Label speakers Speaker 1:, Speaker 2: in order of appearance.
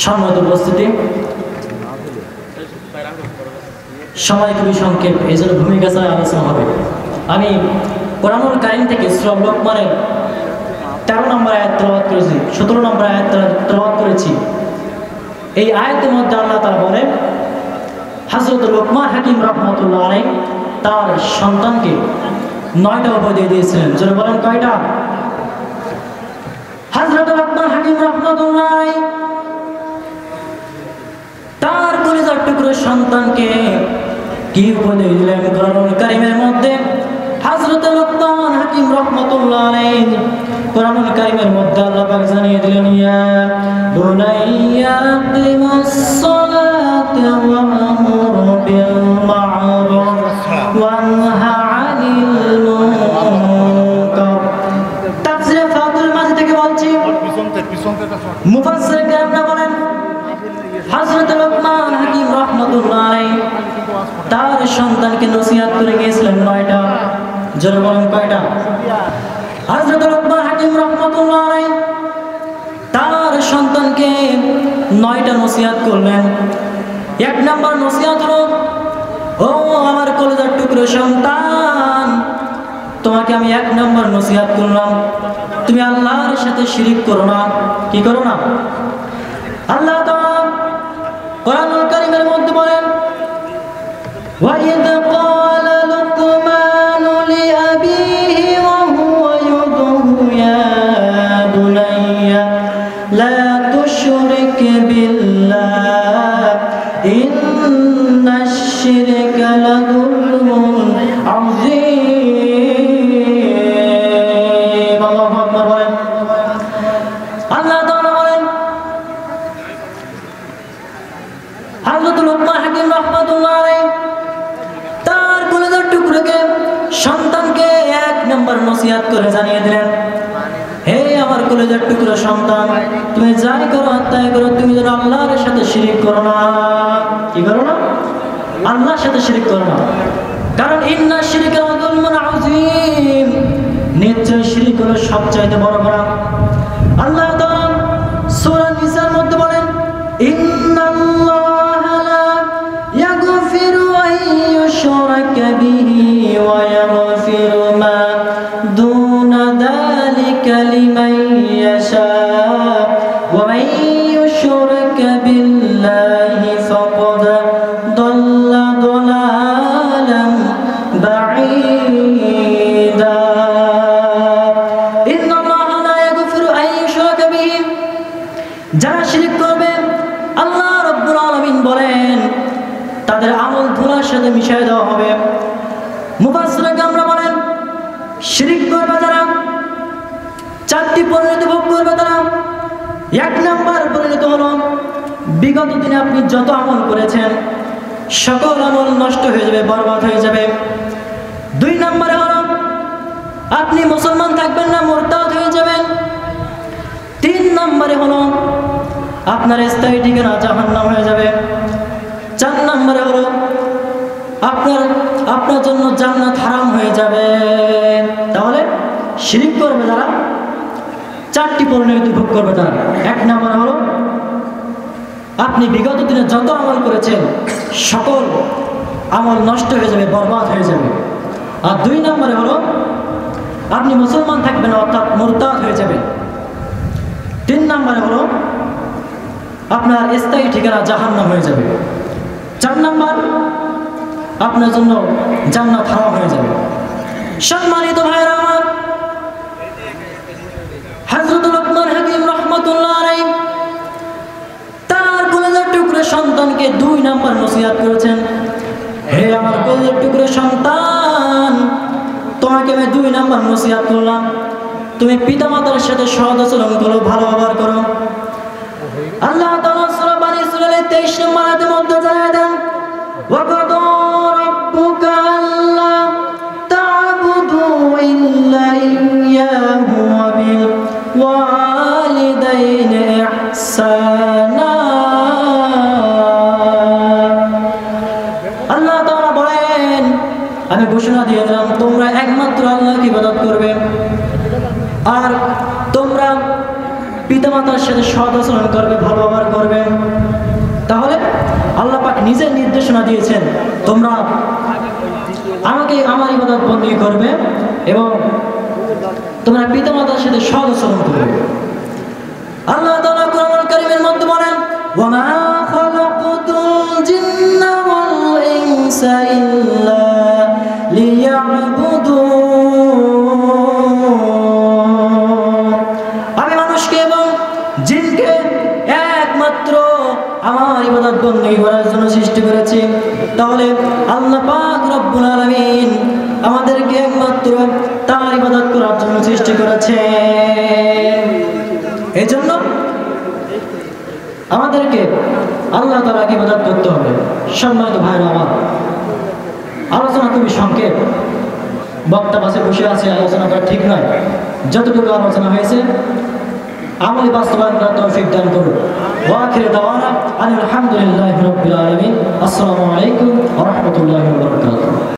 Speaker 1: সম্মানিত উপস্থিতি, সময় খুবই সংক্ষেপ, এই জন্য ভূমিকা ছাড়া আলোচনা হবে। আমি কোরআনুল কারীম থেকে সূরা লোকমানের 13 নম্বর আয়াত তেলাওয়াত করেছি, 17 নম্বর আয়াত তেলাওয়াত করেছি। এই আয়াতের মধ্যে আল্লাহ তাআলা বলেন, হযরত লোকমান হাকিম রাহমাতুল্লাহ আলাইহি তার সন্তানকে 9টা উপাধি দিয়েছিলেন। যারা বলেন কয়টা? হযরত লোকমান হাকিম রাহমাতুল্লাহ আলাইহি তার কলিজার টুকরো সন্তানকে কি উপদেশ দিলেন কোরআনুল কারীমের মধ্যে? হযরত লোকমান হাকিম রাহমাতুল্লাহ আলাইহি কোরআনুল কারীমের মধ্যে আল্লাহ পাক জানিয়ে দিলেন, ইয়া বুনাইয়া আকিমিস সালাতা ওয়া আমুর বিল মা'রুফ ওয়া নাহা আনিল মুনকার। তাফসীরে ফাতুল মাজিদ থেকে বলছি, মুফাসসির কেরামরা বলেন হযরত লোকমান হাকিম রাহমাতুল্লাহ আলাইহি তার সন্তানকে নসিহত করে গিয়েছিলেন 9টা। যারা বলেন কয়টা? হযরত লোকমান হাকিম রাহমাতুল্লাহ আলাইহি তার সন্তানকে 9টা নসিহত করলেন। 1 নাম্বার নসিহত হলো, ও আমার কলিজার টুকরো সন্তান, তোমাকে আমি 1 নাম্বার নসিহত করলাম, তুমি আল্লাহর সাথে শিরিক করো না। কি করো না? আল্লাহ তাআলা কোরআনুল কারীমের মধ্যে বলেন, وَإِذْ قَالَ لُقْمَانُ لِأَبِيهِ وَهُوَ يَدْعُوهُ يَا بُنَيَّ لَا تُشْرِكْ بِاللَّهِ إِنَّ الشِّرْكَ لَظُلْمٌ عَظِيمٌ। আল্লাহু আকবার বলেন। আল্লাহ তাআলা বলেন, হযরত লোকমান হাকিম রাহমাতুল্লাহ আলাইহি তার কলিজার টুকরোকে সন্তানকে 1 নম্বর নসিহত করে জানিয়ে দিলেন, হে আমার কলিজার টুকরো সন্তান, তুমি যাই করো তাই করো, তুমি যেন আল্লাহর সাথে শিরিক করো না। কি করো না? আল্লাহর সাথে শিরিক করো না। কারণ ইন্না শিরকা যুলমুন আযীম, নিশ্চয় শিরিক হলো সবচাইতে বড় অপরাধ। আল্লাহ তাআলা সূরা নিসার মধ্যে বলেন, ইন্নাল্লাহা লা ইয়াগফিরু আন ইউশরাকা বিহি ওয়া ইয়াগফিরু মা দুনা যালিকা লিমান ইয়াশা ওয়া মান ইউশরিক বিল্লাহি ফাকাদ দাল্লা দালালান বাঈদা। ইন্নাল্লাহা লা ইয়াগফিরু আন ইউশরাকা বিহি, যারা শিরিক করবে আল্লাহ রাব্বুল আলামিন বলেন তাদের আমল ধুলার সাথে মিশিয়ে দেওয়া হবে। মুফাসসির কেরামরা বলেন, শিরিক করবে যারা 4টি পরিণতি ভোগ করবে তারা। 1 নাম্বার পরিণতি হলো, বিগত দিনে আপনি যত আমল করেছেন সকল আমল নষ্ট হয়ে যাবে, বরবাদ হয়ে যাবে। 2 নম্বরে হলো, আপনি মুসলমান থাকবেন না, মুরতাদ হয়ে যাবেন। 3 নম্বরে হলো, আপনার স্থায়ী ঠিকানা জাহান্নাম হয়ে যাবে। 4 নম্বরে হলো, আপনার জন্য জান্নাত হারাম হয়ে যাবে। তাহলে শিরিক করবে যারা 4টি পরিণতি ভোগ করবে তারা। 1 নম্বরে হলো, আপনি বিগত দিনে যত আমল করেছেন সকল আমল নষ্ট হয়ে যাবে, বরবাদ হয়ে যাবে। আর 2 নম্বরে হলো, আপনি মুসলমান থাকবেন না, অর্থাৎ মুরতাদ হয়ে যাবেন। 3 নম্বরে হলো, আপনার স্থায়ী ঠিকানা জাহান্নাম হয়ে যাবে। 4 নম্বর, আপনার জন্য জান্নাত হারাম হয়ে যাবে। সম্মানিত ভাইরা আমার, হযরত লোকমান হাকিম রাহমাতুল্লাহ আলাইহি তার কলিজার টুকরো সন্তানকে 2 নম্বর নসিহত করেছেন, হে আমার কলিজার টুকরো সন্তান, তোমাকে আমি 2 নম্বর নসিহত করলাম, তুমি পিতামাতার সাথে সৎ আচরণ করো, ভালো ব্যবহার করো। আল্লাহ তাআলা সূরা বানী ইসরাঈল 23 নম্বর আয়াতের মধ্যে জানিয়ে দেন, ওয়া কাদা রাব্বুকা আল্লা তা'বুদু ইল্লা ইয়্যাহু ওয়া বিল ওয়ালিদাইনি ইহসানা। আল্লাহ তাআলা বলেন, আমি ঘোষণা দিয়ে দিলাম তোমরা একমাত্র আল্লাহকে ইবাদত করবে, আর তোমরা পিতামাতার পিতামাতার সাথে সৎ আচরণ করবে, ভালো ব্যবহার করবে। তাহলে আল্লাহ পাক নিজের নির্দেশনা দিয়েছেন, তোমরা আমাকে আমার ইবাদত বন্দী করবে এবং তোমরা পিতামাতার সাথে সৎ আচরণ করবে। আল্লাহ তাআলা কোরআনুল কারীমের মধ্যে বলেন, ওয়ামা খালাকতুল জিন্না ওয়াল ইনসা ইল্লা লিয়াবুদুন। আমি মানুষকে এবং জিনকে একমাত্র আমার ইবাদত বন্দী করার জন্য সৃষ্টি করেছি। তাহলে আল্লাহ পাক রব্বুল আলামিন আমাদেরকে একমাত্র তার ইবাদত করার জন্য সৃষ্টি করেছেন। এই জন্য আমাদেরকে আল্লাহ তাআলাকে ইবাদত করতে হবে। সম্মানিত ভাইরা আমার, আলোচনা খুবই সংক্ষেপ, বক্তা পাশে বসে আছে, আলোচনা করা ঠিক নয়। যতটুকু আলোচনা হয়েছে আমলি বাস্তবায়ন করার তৌফিক দান করুন। ওয়া আখিরু দাওয়ানা আলহামদুলিল্লাহি রাব্বিল আলামিন। আসসালামু আলাইকুম ওয়া রাহমাতুল্লাহি ওয়া বারাকাতুহু।